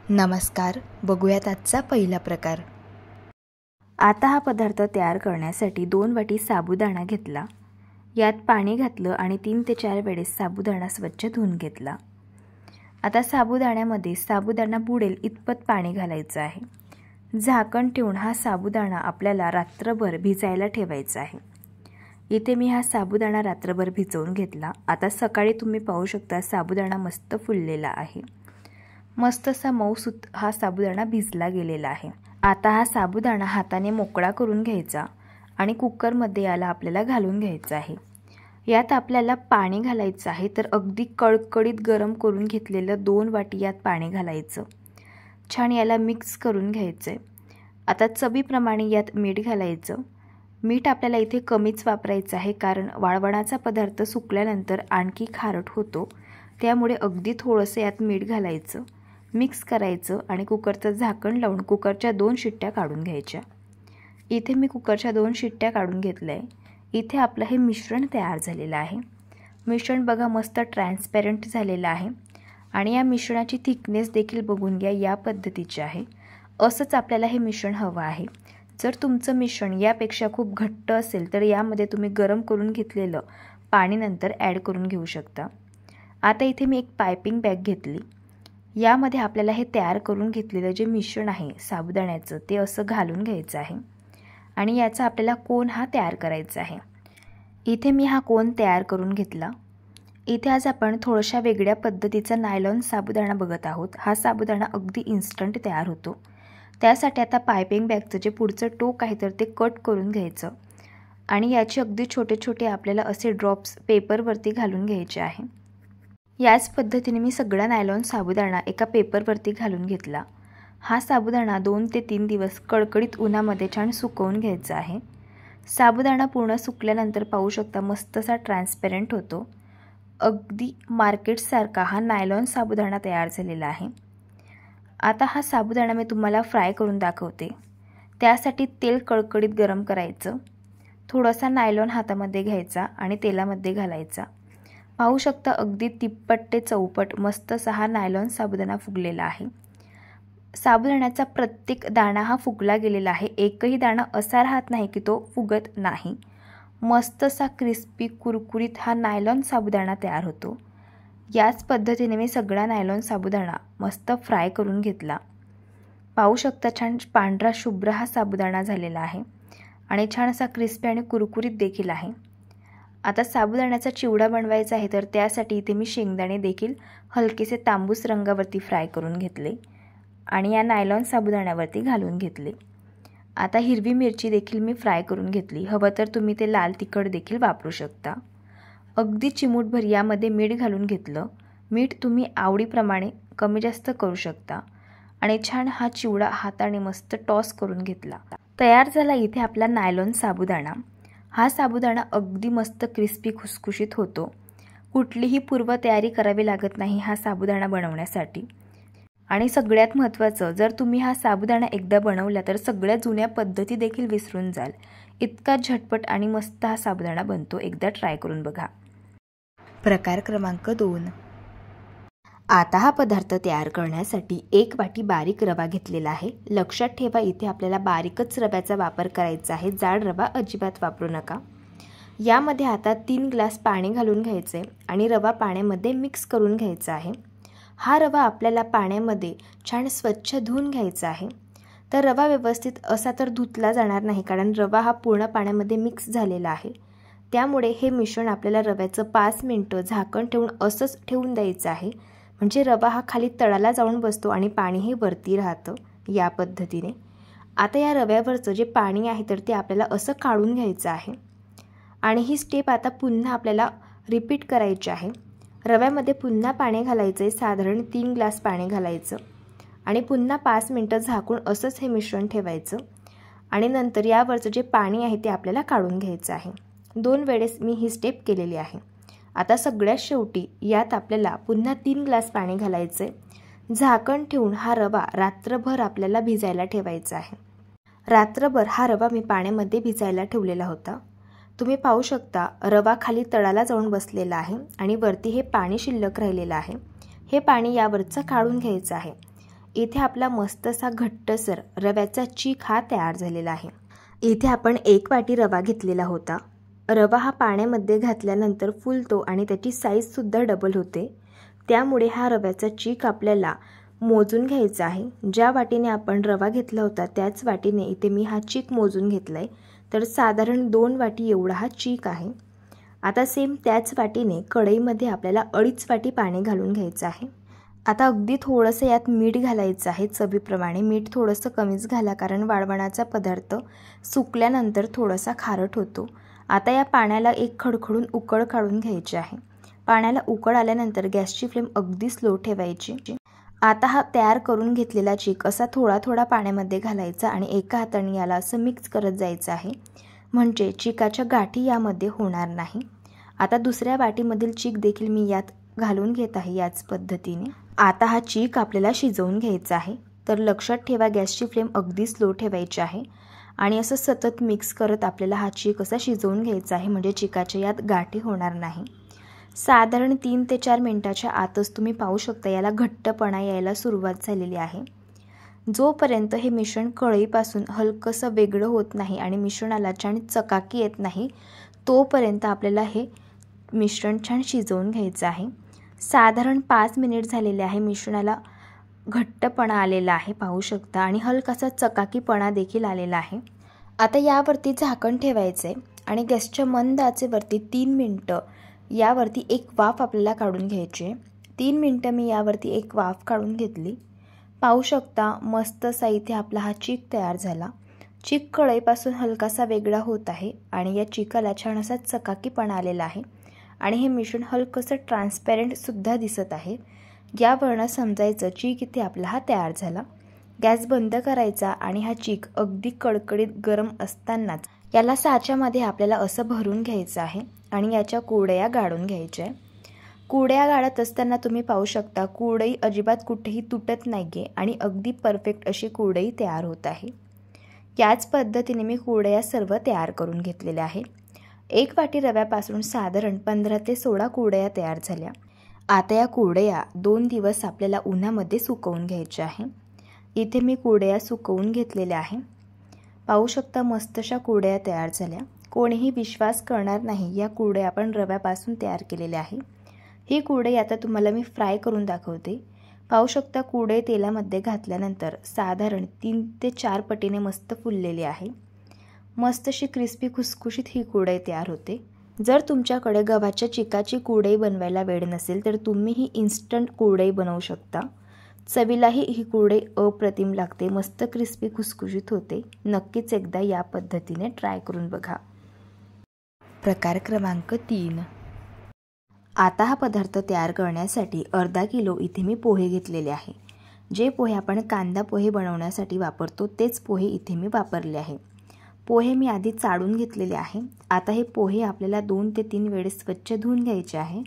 नमस्कार, बघूयात आजचा पहिला प्रकार। आता हा पदार्थ तयार करण्यासाठी 2 वाटी साबुदाणा घेतला। यात पाणी घातलं आणि 3 ते 4 वेळेस साबुदाणा स्वच्छ धुवून घेतला। आता साबुदाण्यामध्ये साबुदाणा बुडेल इतपत पाणी घालायचं आहे। झाकण ठेवून हा साबुदाणा आपल्याला रात्रभर भिजायला ठेवायचा आहे। इथे मी हा साबुदाणा रात्रभर भिजवून घेतला। आता सकाळी तुम्ही पाहू शकता साबुदाणा मस्त फुललेला आहे। मस्त असा मऊसूत हा साबुदाणा भिजला गेलेला आहे। आता हा साबुदाणा हाताने मोकळा करून घ्यायचा आणि कुकरमध्ये याला आपल्याला घालून घ्यायचं आहे। यात आपल्याला पाणी घालायचं आहे, तर अगदी कडकडीत गरम करून घेतलेलं 2 वाटी यात पाणी घालायचं। छान याला मिक्स करून घ्यायचं। आता चवीप्रमाणे यात मीठ घालायचं। मीठ आपल्याला इथे कमीच वापरायचं आहे, कारण वाळवणाचा पदार्थ सुकल्यानंतर आणखी खारट होतो, त्यामुळे अगदी थोडंसं यात मीठ घालायचं। मिक्स करायचं आणि कुकरचं झाकण लावून कुकरच्या 2 शिट्ट्या काढून घ्यायच्या। इथे मी कुकरच्या 2 शिट्ट्या काढून घेतलंय। इथे आपलं हे मिश्रण तयार झालेलं आहे। मिश्रण बघा मस्त ट्रान्सपॅरंट झालेलं आहे आणि या मिश्रणाची थिकनेस देखील बघून घ्या, या पद्धतीची आहे। असंच आपल्याला हे मिश्रण हवं आहे। जर तुमचं मिश्रण यापेक्षा खूप घट्ट असेल तर यामध्ये तुम्ही गरम करून घेतलेलं पाणी नंतर ॲड करून घेऊ शकता। आता इथे मी एक पायपिंग बॅग घेतली। यामध्ये आपल्याला हे तयार करून घेतलेलं जे मिश्रण आहे साबुदाण्याचं ते असं घालून घ्यायचं आहे आणि याचा आपल्याला कोन हा तयार करायचा आहे। इथे मी हा कोन तयार करून घेतला। इथे आज आपण थोड्याशा वेगळ्या पद्धतीचा नायलॉन साबुदाणा बघत आहोत। हा साबुदाणा अगदी इन्स्टंट तयार होतो। त्यासाठी आता पायपिंग बॅगचं जे पुढचं टोक आहे तर ते कट करून घ्यायचं आणि याचे अगदी छोटे छोटे आपल्याला असे ड्रॉप्स पेपरवरती घालून घ्यायचे आहे। याच पद्धतीने मी सगळा नायलॉन साबुदाणा एका पेपरवरती घालून घेतला। हा साबुदाणा 2 ते 3 दिवस कडकडीत उन्हामध्ये छान सुकवून घ्यायचा आहे। साबुदाणा पूर्ण सुकल्यानंतर पाहू शकता मस्त असा ट्रान्सपॅरंट होतो। अगदी मार्केटसारखा हा नायलॉन साबुदाणा तयार झालेला आहे। आता हा साबुदाणा मी तुम्हाला फ्राय करून दाखवते। त्यासाठी तेल कडकडीत गरम करायचं। थोडासा नायलॉन हातामध्ये घ्यायचा आणि तेलामध्ये घालायचा। पाहू शकता अगदी तिप्पट ते चौपट मस्त असा हा नायलॉन साबुदाणा फुगलेला आहे। साबुदाण्याचा प्रत्येक दाणा हा फुगला गेलेला आहे। एकही दाणा असा राहत नाही की तो फुगत नाही। मस्त असा क्रिस्पी कुरकुरीत हा नायलॉन साबुदाणा तयार होतो। याच पद्धतीने मी सगळा नायलॉन साबुदाणा मस्त फ्राय करून घेतला। पाहू शकता छान पांढरा शुभ्र हा साबुदाणा झालेला आहे आणि छान असा क्रिस्पी आणि कुरकुरीत देखील आहे। आता साबुदाण्याचा चिवडा बनवायचा आहे, तर त्यासाठी इथे मी शेंगदाणे देखील हलकेसे तांबूस रंगावरती फ्राय करून घेतले आणि या नायलॉन साबुदाण्यावरती घालून घेतले। आता हिरवी मिरची देखील मी फ्राय करून घेतली। हवं तर तुम्ही ते लाल तिखट देखील वापरू शकता। अगदी चिमूटभर यामध्ये मीठ घालून घेतलं। मीठ तुम्ही आवडीप्रमाणे कमी जास्त करू शकता आणि छान हा चिवडा हाताने मस्त टॉस करून घेतला। तयार झाला इथे आपला नायलॉन साबुदाणा। हा साबुदाणा अगदी मस्त क्रिस्पी खुसखुशीत होतो। कुठलीही पूर्वतयारी करावी लागत नाही हा साबुदाणा बनवण्यासाठी। आणि सगळ्यात महत्त्वाचं, जर तुम्ही हा साबुदाणा एकदा बनवला तर सगळ्या जुन्या पद्धती देखील विसरून जाल। इतका झटपट आणि मस्त हा साबुदाणा बनतो, एकदा ट्राय करून बघा। प्रकार क्रमांक 2। आता हा पदार्थ तयार करण्यासाठी 1 वाटी बारीक रवा घेतलेला आहे। लक्षात ठेवा इथे आपल्याला बारीकच रव्याचा वापर करायचा आहे, जाड रवा अजिबात वापरू नका। यामध्ये आता 3 ग्लास पाणी घालून घ्यायचे आणि रवा पाण्यामध्ये मिक्स करून घ्यायचा आहे। हा रवा आपल्याला पाण्यामध्ये छान स्वच्छ धुवून घ्यायचा आहे। तर रवा व्यवस्थित असा तर धुतला जाणार नाही, कारण रवा हा पूर्ण पाण्यामध्ये मिक्स झालेला आहे। त्यामुळे हे मिश्रण आपल्याला रव्याचं 5 मिनिटं झाकण ठेवून असंच ठेवून द्यायचं आहे, म्हणजे रवा हा खाली तळाला जाऊन बसतो आणि पाणी हे वरती राहतं या पद्धतीने। आता या रव्यावरचं जे पाणी आहे तर ते आपल्याला असं काढून घ्यायचं आहे आणि ही स्टेप आता पुन्हा आपल्याला रिपीट करायची आहे। रव्यामध्ये पुन्हा पाणी घालायचं आहे, साधारण 3 ग्लास पाणी घालायचं आणि पुन्हा 5 मिनिटं झाकून असंच हे मिश्रण ठेवायचं आणि नंतर यावरचं जे पाणी आहे ते आपल्याला काढून घ्यायचं आहे। 2 वेळेस मी ही स्टेप केलेली आहे। आता सगळ्यात शेवटी यात आपल्याला पुन्हा 3 ग्लास पाणी घालायचं आहे। झाकण ठेवून हा रवा रात्रभर आपल्याला भिजायला ठेवायचा आहे। रात्रभर हा रवा मी पाण्यामध्ये भिजायला ठेवलेला होता। तुम्ही पाहू शकता रवा खाली तळाला जाऊन बसलेला आहे आणि वरती हे पाणी शिल्लक राहिलेलं आहे। हे पाणी यावरचं काढून घ्यायचं आहे। इथे आपला मस्तसा घट्टसर रव्याचा चीक हा तयार झालेला आहे। इथे आपण 1 वाटी रवा घेतलेला होता। रवा हा पाण्यामध्ये घातल्यानंतर फुलतो आणि त्याची साईजसुद्धा डबल होते, त्यामुळे हा रव्याचा चीक आपल्याला मोजून घ्यायचा आहे। ज्या वाटीने आपण रवा घेतला होता त्याच वाटीने इथे मी हा चीक मोजून घेतला आहे, तर साधारण 2 वाटी एवढा हा चीक आहे। आता सेम त्याच वाटीने कढईमध्ये आपल्याला 2.5 वाटी पाणी घालून घ्यायचं आहे। आता अगदी थोडंसं यात मीठ घालायचं आहे, चवीप्रमाणे। मीठ थोडंसं कमीच घाला, कारण वाळवणाचा पदार्थ सुकल्यानंतर थोडासा खारट होतो। आता या पाण्याला एक खडखडून उकळ काढून घ्यायची आहे। पाण्याला उकळ आल्यानंतर गॅसची फ्लेम अगदी स्लो ठेवायची। आता हा तयार करून घेतलेला चीक असा थोडा थोडा पाण्यामध्ये घालायचा आणि एका हाताने याला असं मिक्स करत जायचं आहे, म्हणजे चिकाच्या गाठी यामध्ये होणार नाही। आता दुसऱ्या वाटीमधील चीक देखील मी यात घालून घेत आहे याच पद्धतीने। आता हा चीक आपल्याला शिजवून घ्यायचा आहे, तर लक्षात ठेवा गॅसची फ्लेम अगदी स्लो ठेवायची आहे आणि असं सतत मिक्स करत आपल्याला हा चीक असा शिजवून घ्यायचा आहे, म्हणजे चिकाच्या यात गाठी होणार नाही। साधारण 3 ते 4 मिनिटाच्या आतच तुम्ही पाहू शकता याला घट्टपणा यायला सुरुवात झालेली आहे। जोपर्यंत हे मिश्रण कढईपासून हलकंसं वेगळं होत नाही आणि मिश्रणाला छान चकाकी येत नाही, तोपर्यंत आपल्याला हे मिश्रण छान शिजवून घ्यायचं आहे। साधारण 5 मिनिट झालेले आहे, मिश्रणाला घट्टपणा आलेला आहे पाहू शकता आणि हलकासा चकाकीपणा देखील आलेला आहे। आता यावरती झाकण ठेवायचं आहे आणि गॅसच्या मंद आचेवरती 3 मिनिटं यावरती एक वाफ आपल्याला काढून घ्यायची आहे। 3 मिनिटं मी यावरती एक वाफ काढून घेतली। पाहू शकता मस्तसा इथे आपला हा चीक तयार झाला। चीक कढईपासून हलकासा वेगळा होत आहे आणि या चिकाला छान असा चकाकीपणा आलेला आहे आणि हे मिश्रण हलकंसं ट्रान्सपॅरंट सुद्धा दिसत आहे। यावरनं समजायचं चीक इथे आपला हा तयार झाला। गॅस बंद करायचा आणि हा चीक अगदी कडकडीत गरम असतानाच याला साच्यामध्ये आपल्याला असं भरून घ्यायचं आहे आणि याच्या कुरडया गाळून घ्यायच्या। कुरडया गाळत असताना तुम्ही पाहू शकता कुरडई अजिबात कुठेही तुटत नाहीये आणि अगदी परफेक्ट अशी कुरडई तयार होत आहे। याच पद्धतीने मी कुरडया सर्व तयार करून घेतलेल्या आहे। 1 वाटी रव्यापासून साधारण 15 ते 16 कुरडया तयार झाल्या। आता या कुरडया 2 दिवस आपल्याला उन्हामध्ये सुकवून घ्यायच्या आहे। इथे मी कुरडया सुकवून घेतलेल्या आहे। पाहू शकता मस्तशा कुरडया तयार झाल्या। कोणीही विश्वास करणार नाही या कुरडया आपण रव्यापासून तयार केलेल्या आहे। ही कुरडई आता तुम्हाला मी फ्राय करून दाखवते। पाहू शकता कुरडई तेलामध्ये घातल्यानंतर साधारण 3 ते 4 पटीने मस्त फुललेली आहे। मस्त अशी क्रिस्पी खुसखुशीत ही कुरडई तयार होते। जर तुमच्याकडे गव्हाच्या चिकाची कुरडई बनवायला वेळ नसेल तर तुम्ही ही इन्स्टंट कुरडई बनवू शकता। चवीलाही ही कुरडई अप्रतिम लागते, मस्त क्रिस्पी खुसखुशीत होते। नक्कीच एकदा या पद्धतीने ट्राय करून बघा। प्रकार क्रमांक 3। आता हा पदार्थ तयार करण्यासाठी अर्धा किलो इथे मी पोहे घेतलेले आहे। जे पोहे आपण कांदा पोहे बनवण्यासाठी वापरतो तेच पोहे इथे मी वापरले आहे। पोहे मी आधी चाळून घेतलेले आहे। आता हे पोहे आपल्याला 2 ते 3 वेळेस स्वच्छ धुवून घ्यायचे आहे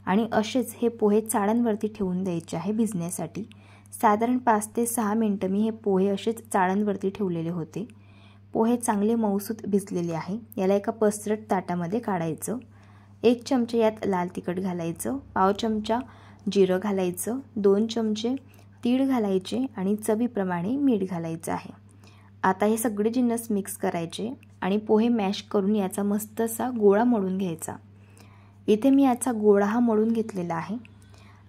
आणि असेच हे पोहे चाळणवरती ठेवून द्यायचे आहे भिजण्यासाठी। साधारण 5 ते 6 मिनिटं मी हे पोहे असेच चाळणवरती ठेवलेले होते। पोहे चांगले मऊसूत भिजलेले आहे। याला एका पसरट ताटामध्ये काढायचं। 1 चमचा यात लाल तिखट घालायचं, पाव चमचा जिरं घालायचं, 2 चमचे तीळ घालायचे आणि चवीप्रमाणे मीठ घालायचं आहे। आता हे सगळे जिन्नस मिक्स करायचे आणि पोहे मॅश करून याचा मस्त असा गोळा मळून घ्यायचा। इथे मी याचा गोळा हा मळून घेतलेला आहे।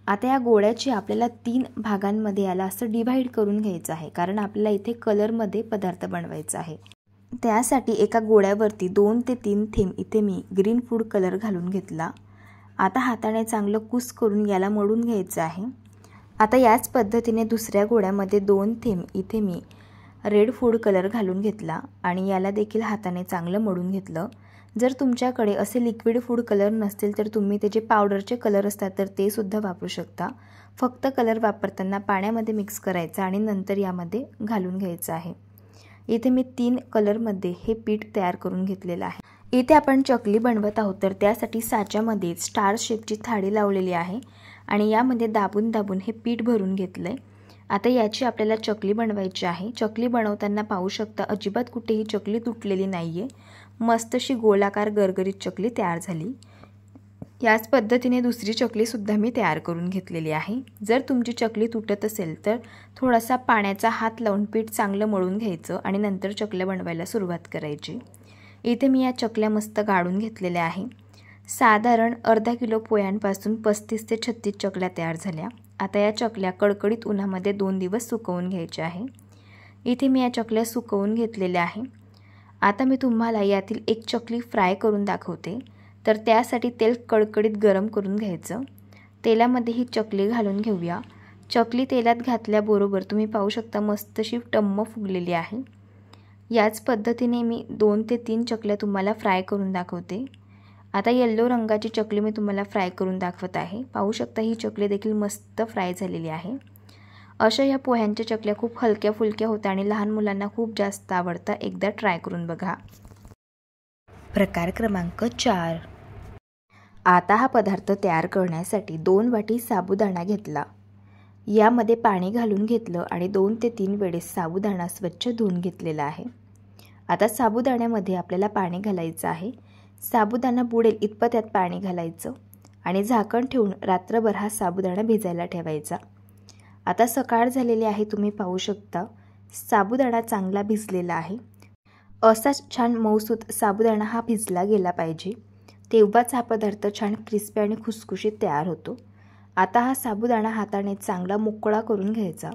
आता या गोळ्याची आपल्याला 3 भागांमध्ये याला असं डिवाइड करून घ्यायचं आहे, कारण आपल्याला इथे कलरमध्ये पदार्थ बनवायचा आहे। त्यासाठी एका गोळ्यावरती 2 ते 3 थेंब इथे मी ग्रीन फूड कलर घालून घेतला। आता हाताने चांगलं कुस करून याला मळून घ्यायचं आहे। आता याच पद्धतीने दुसऱ्या गोळ्यामध्ये 2 थेंब इथे मी रेड फूड कलर घालून घेतला आणि याला देखील हाताने चांगलं मळून घेतलं। जर तुमच्याकडे असे लिक्विड फूड कलर नसतील तर तुम्ही ते जे पावडरचे कलर असतात तर ते सुद्धा वापरू शकता। फक्त कलर वापरताना पाण्यामध्ये मिक्स करायचा आणि नंतर यामध्ये घालून घ्यायचं आहे। इथे मी 3 कलरमध्ये हे पीठ तयार करून घेतलेलं आहे। इथे आपण चकली बनवत आहोत तर त्यासाठी साच्यामध्ये स्टार शेपची थाळी लावलेली आहे आणि यामध्ये दाबून दाबून हे पीठ भरून घेतलंय। आता याची आपल्याला चकली बनवायची आहे। चकली बनवताना पाहू शकता अजिबात कुठेही चकली तुटलेली नाहीये, मस्त अशी गोलाकार गरगरीत चकली तयार झाली। याच पद्धतीने दुसरी चकलीसुद्धा मी तयार करून घेतलेली आहे। जर तुमची चकली तुटत असेल तर थोडासा पाण्याचा हात लावून पीठ चांगलं मळून घ्यायचं आणि नंतर चकल्या बनवायला सुरुवात करायची। इथे मी या चकल्या मस्त गाळून घेतलेल्या आहे। साधारण अर्धा किलो पोह्यांपासून 35 ते 36 चकल्या तयार झाल्या। आता या चकल्या कडकडीत उन्हामध्ये 2 दिवस सुकवून घ्यायच्या आहे। इथे मी या चकल्या सुकवून घेतलेल्या आहे। आता मी तुम्हाला यातील एक चकली फ्राय करून दाखवते। तर त्यासाठी तेल कडकडीत गरम करून घ्यायचं। तेलामध्ये ही चकली घालून घेऊया। चकली तेलात घातल्याबरोबर तुम्ही पाहू शकता मस्त अशी टम्म फुगलेली आहे। याच पद्धतीने मी 2 ते 3 चकल्या तुम्हाला फ्राय करून दाखवते। आता येलो रंगाची चकली मी तुम्हाला फ्राय करून दाखवत आहे। पाहू शकता ही चकली देखील मस्त फ्राय झालेली आहे। अशा या पोह्यांच्या चकल्या खूप हलक्या फुलक्या होत्या आणि लहान मुलांना खूप जास्त आवडतात। एकदा ट्राय करून बघा। प्रकार क्रमांक 4। आता हा पदार्थ तयार करण्यासाठी 2 वाटी साबुदाणा घेतला। यामध्ये पाणी घालून घेतलं आणि 2 ते 3 वेळेस साबुदाणा स्वच्छ धुवून घेतलेला आहे। आता साबुदाण्यामध्ये आपल्याला पाणी घालायचं आहे। साबुदाणा बुडेल इतपत यात पाणी घालायचं आणि झाकण ठेवून रात्रभर हा साबुदाणा भिजायला ठेवायचा। आता सकाळ झालेली आहे, तुम्ही पाहू शकता साबुदाणा चांगला भिजलेला आहे। असाच छान मऊसूत साबुदाणा हा भिजला गेला पाहिजे, तेव्हाच हा पदार्थ छान क्रिस्पी आणि खुसखुशीत तयार होतो। आता हा साबुदाणा हाताने चांगला मोकळा करून घ्यायचा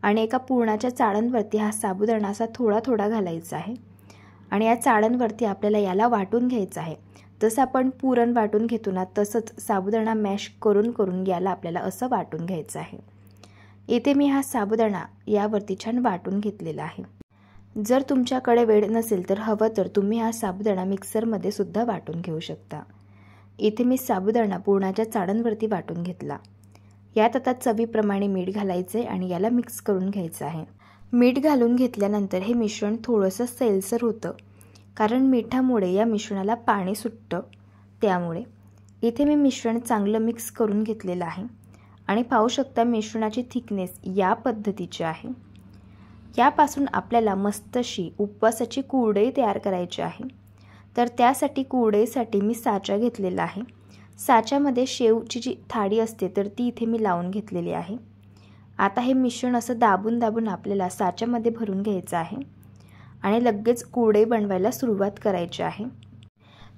आणि एका पुरणाच्या चाळणवरती हा साबुदाणा असा थोडा थोडा घालायचा आहे आणि या चाळणवरती आपल्याला याला वाटून घ्यायचं आहे। जसं आपण पुरण वाटून घेतो ना, तसंच साबुदाणा मॅश करून करून याला आपल्याला असं वाटून घ्यायचं आहे। इथे मी हा साबुदाणा यावरती छान वाटून घेतलेला आहे। जर तुमच्याकडे वेळ नसेल तर हवं तर तुम्ही हा साबुदाणा मिक्सरमध्ये सुद्धा वाटून घेऊ शकता। इथे मी साबुदाणा पुरणाच्या चाळणवरती वाटून घेतला। यात आता चवीप्रमाणे मीठ घालायचे आणि याला मिक्स करून घ्यायचं आहे। मीठ घालून घेतल्यानंतर हे मिश्रण थोडंसं सैलसर होतं, कारण मिठामुळे या मिश्रणाला पाणी सुटतं। त्यामुळे इथे मी मिश्रण चांगलं मिक्स करून घेतलेलं आहे आणि पाहू शकता मिश्रणाची थिकनेस या पद्धतीची आहे। यापासून आपल्याला मस्त अशी उपवासाची कुरडई तयार करायची आहे। तर त्यासाठी कुरडईसाठी मी साचा घेतलेला आहे। साच्यामध्ये शेवची जी थाळी असते तर ती इथे मी लावून घेतलेली आहे। आता हे मिश्रण असं दाबून दाबून आपल्याला साच्यामध्ये भरून घ्यायचं आहे आणि लगेच कुरडई बनवायला सुरुवात करायची आहे।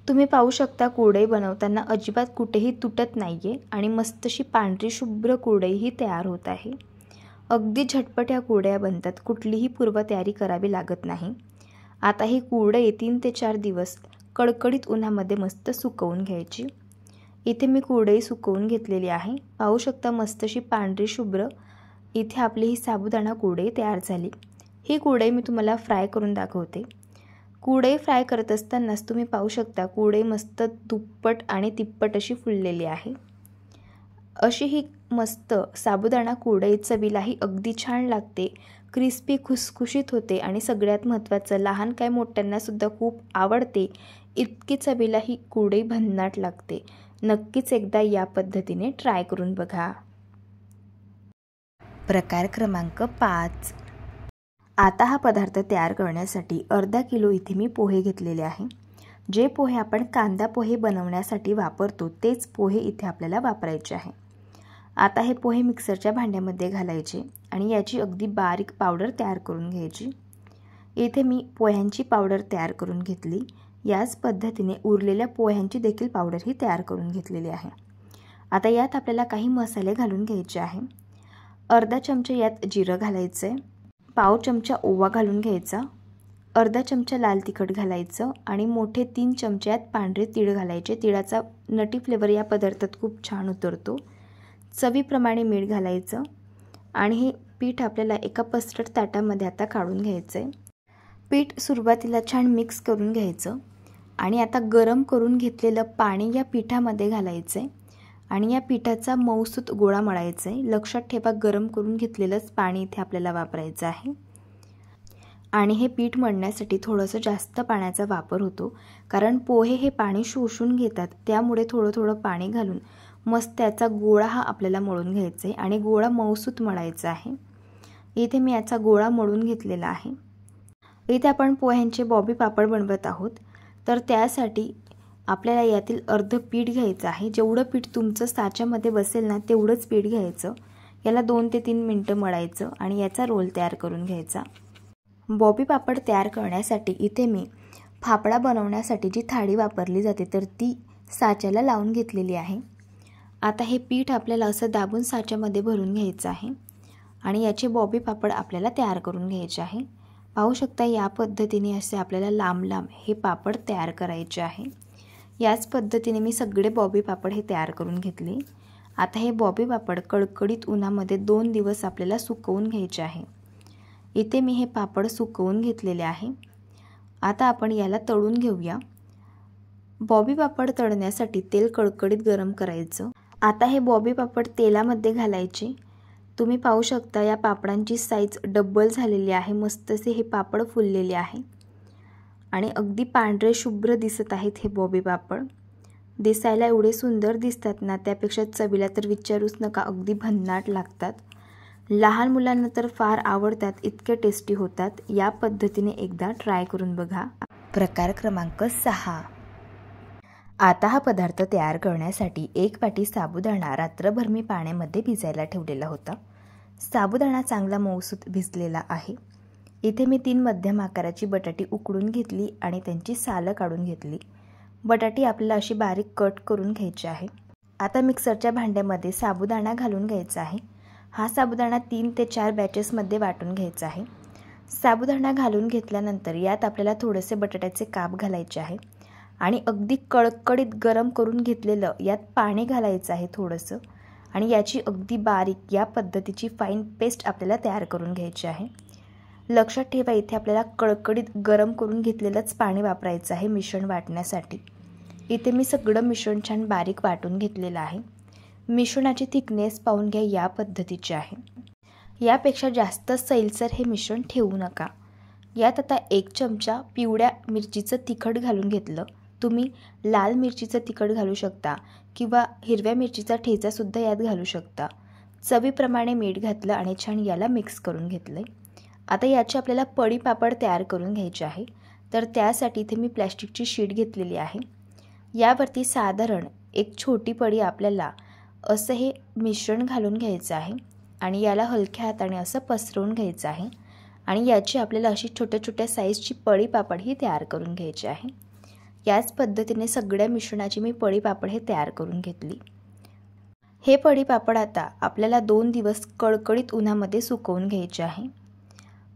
तुम्ही पाहू शकता कुरडई बनवताना अजिबात कुठेही तुटत नाहीये आणि मस्त अशी पांढरी शुभ्र कुरडई ही तयार होत आहे। अगदी झटपट या कुरडया बनतात, कुठलीही पूर्वतयारी करावी लागत नाही। आता ही कुरडई 3 ते 4 दिवस कडकडीत उन्हामध्ये मस्त सुकवून घ्यायची। इथे मी कुरडई सुकवून घेतलेली आहे। पाहू शकता मस्त अशी पांढरी शुभ्र इथे आपली ही साबुदाणा कुरडई तयार झाली। ही कुरडई मी तुम्हाला फ्राय करून दाखवते। कुरडई फ्राय करत असतानाच तुम्ही पाहू शकता कुरडई मस्त दुप्पट आणि तिप्पट अशी फुललेली आहे। अशी ही मस्त साबुदाणा कुरडई चवीलाही अगदी छान लागते, क्रिस्पी खुसखुशीत होते आणि सगळ्यात महत्त्वाचं लहान काय मोठ्यांना सुद्धा खूप आवडते। इतकी चवीला ही कुरडई भन्नाट लागते। नक्कीच एकदा या पद्धतीने ट्राय करून बघा। प्रकार क्रमांक 5। आता हा पदार्थ तयार करण्यासाठी अर्धा किलो इथे मी पोहे घेतलेले आहे। जे पोहे आपण कांदा पोहे बनवण्यासाठी वापरतो तेच पोहे इथे आपल्याला वापरायचे आहे। आता हे पोहे मिक्सरच्या भांड्यामध्ये घालायचे आणि याची अगदी बारीक पावडर तयार करून घ्यायची। इथे मी पोह्यांची पावडर तयार करून घेतली। याच पद्धतीने उरलेल्या पोह्यांची देखील पावडर ही तयार करून घेतलेली आहे। आता यात आपल्याला काही मसाले घालून घ्यायचे आहे। अर्धा चमचा यात जिरं घालायचं, पाव चमचा ओवा घालून घ्यायचा, अर्धा चमचा लाल तिखट घालायचं आणि मोठे 3 चमचे यात पांढरे तीळ घालायचे। तिळाचा नटी फ्लेवर या पदार्थात खूप छान उतरतो। चवीप्रमाणे मीठ घालायचं आणि हे पीठ आपल्याला एका पसरट ताटामध्ये आता काढून घ्यायचं आहे। पीठ सुरुवातीला छान मिक्स करून घ्यायचं आणि आता गरम करून घेतलेलं पाणी या पिठामध्ये घालायचं आहे आणि या पिठाचा मऊसूत गोळा मळायचा आहे। लक्षात ठेवा गरम करून घेतलेलंच पाणी इथे आपल्याला वापरायचं आहे आणि हे पीठ मळण्यासाठी थोडंसं जास्त पाण्याचा वापर होतो, कारण पोहे हे पाणी शोषून घेतात। त्यामुळे थोडं थोडं पाणी घालून मस्त त्याचा गोळा हा आपल्याला मळून घ्यायचा आहे आणि गोळा मऊसूत मळायचा आहे। इथे मी याचा गोळा मळून घेतलेला आहे। इथे आपण पोह्यांचे बॉबी पापड बनवत आहोत, तर त्यासाठी आपल्याला यातील अर्ध पीठ घ्यायचं आहे। जेवढं पीठ तुमचं साच्यामध्ये बसेल ना तेवढंच पीठ घ्यायचं। याला 2 ते 3 मिनिटं मळायचं आणि याचा रोल तयार करून घ्यायचा। बॉबी पापड तयार करण्यासाठी इथे मी फाफडा बनवण्यासाठी जी थाळी वापरली जाते तर ती साच्याला लावून घेतलेली आहे। आता हे पीठ आपल्याला असं दाबून साच्यामध्ये भरून घ्यायचं आहे आणि याचे बॉबी पापड आपल्याला तयार करून घ्यायचे आहे। पाहू शकता या पद्धतीने असे आपल्याला लांब लांब हे पापड तयार करायचे आहे। याच पद्धतीने मी सगळे बॉबी पापड हे तयार करून घेतले। आता हे बॉबी पापड कडकडीत उन्हामध्ये 2 दिवस आपल्याला सुकवून घ्यायचे आहे। इथे मी हे पापड सुकवून घेतलेले आहे। आता आपण याला तळून घेऊया। बॉबी पापड तळण्यासाठी तेल कडकडीत गरम करायचं। आता हे बॉबी पापड तेलामध्ये घालायचे। तुम्ही पाहू शकता या पापडांची साईज डबल झालेली आहे। मस्तसे हे पापड फुललेले आहे आणि अगदी पांढरे शुभ्र दिसत आहेत हे बॉबी पापड। दिसायला एवढे सुंदर दिसतात ना, त्यापेक्षा चवीला तर विचारूच नका, अगदी भन्नाट लागतात। लहान मुलांना तर फार आवडतात, इतके टेस्टी होतात। या पद्धतीने एकदा ट्राय करून बघा। प्रकार क्रमांक 6। आता हा पदार्थ तयार करण्यासाठी 1 वाटी साबुदाणा रात्रभर मी पाण्यामध्ये भिजायला ठेवलेला होता। साबुदाणा चांगला मऊसूत भिजलेला आहे। इथे मी 3 मध्यम आकाराची बटाटी उकडून घेतली आणि त्यांची सालं काढून घेतली। बटाटी आपल्याला अशी बारीक कट करून घ्यायची आहे। आता मिक्सरच्या भांड्यामध्ये साबुदाणा घालून घ्यायचा आहे। हा साबुदाणा 3 ते 4 बॅचेसमध्ये वाटून घ्यायचा आहे। साबुदाणा घालून घेतल्यानंतर यात आपल्याला थोडेसे बटाट्याचे काप घालायचे आहे आणि अगदी कडकडीत गरम करून घेतलेलं यात पाणी घालायचं आहे थोडंसं आणि याची अगदी बारीक या पद्धतीची फाईन पेस्ट आपल्याला तयार करून घ्यायची आहे। लक्षात ठेवा, इथे आपल्याला कडकडीत गरम करून घेतलेलंच पाणी वापरायचं आहे मिश्रण वाटण्यासाठी। इथे मी सगळं मिश्रण छान बारीक वाटून घेतलेलं आहे। मिश्रणाची थिकनेस पाहून घ्या, या पद्धतीची आहे। यापेक्षा जास्त सैलसर हे मिश्रण ठेवू नका। यात आता 1 चमचा पिवळ्या मिरचीचं तिखट घालून घेतलं। तुम्ही लाल मिरचीचं तिखट घालू शकता किंवा हिरव्या मिरचीचा ठेचा सुद्धा यात घालू शकता। चवीप्रमाणे मीठ घातलं आणि छान याला मिक्स करून घेतलंय। आता याची आपल्याला पडी पापड तयार करून घ्यायची आहे। तर त्यासाठी इथे मी प्लॅस्टिकची शीट घेतलेली आहे। यावरती साधारण 1 छोटी पडी आपल्याला असं हे मिश्रण घालून घ्यायचं आहे आणि याला हलक्या हाताने असं पसरवून घ्यायचं आहे आणि याची आपल्याला अशी छोट्या छोट्या साईजची पडी पापड ही तयार करून घ्यायची आहे। याच पद्धतीने सगळ्या मिश्रणाची मी पडी पापड हे तयार करून घेतली। हे पडी पापड आता आपल्याला 2 दिवस कडकडीत उन्हामध्ये सुकवून घ्यायचे आहे।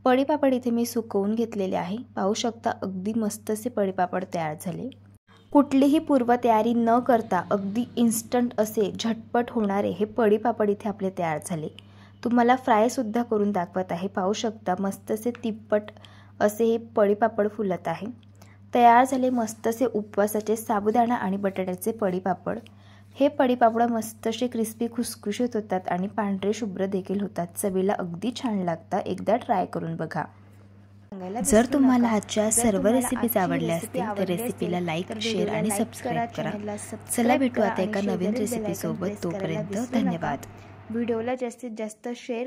पडी पापड इथे मी सुकवून घेतलेले आहे। पाहू शकता अगदी मस्तसे पडी पापड तयार झाले। कुठलीही पूर्वतयारी न करता अगदी इन्स्टंट असे झटपट होणारे हे पडी पापड इथे आपले तयार झाले। तुम्हाला फ्राय सुद्धा करून दाखवत आहे। पाहू शकता मस्तसे तिप्पट असे हे पडी पापड फुलत आहे। तयार झाले मस्तसे उपवासाचे साबुदाणा आणि बटाट्याचे पडी पापड। हे पडी पापड मस्तसे क्रिस्पी खुसखुशीत होतात आणि पांढरे शुभ्र देखील होतात। चवीला अगदी छान लागतात, एकदा ट्राय करून बघा। जर तुम्हाला आजच्या सर्व रेसिपीज आवडल्या असतील तर रेसिपीला लाईक, शेअर आणि सबस्क्राईब करा। चला भेटू आता एका नवीन रेसिपी सोबत, तोपर्यंत धन्यवाद। व्हिडिओला जास्तीत जास्त शेअर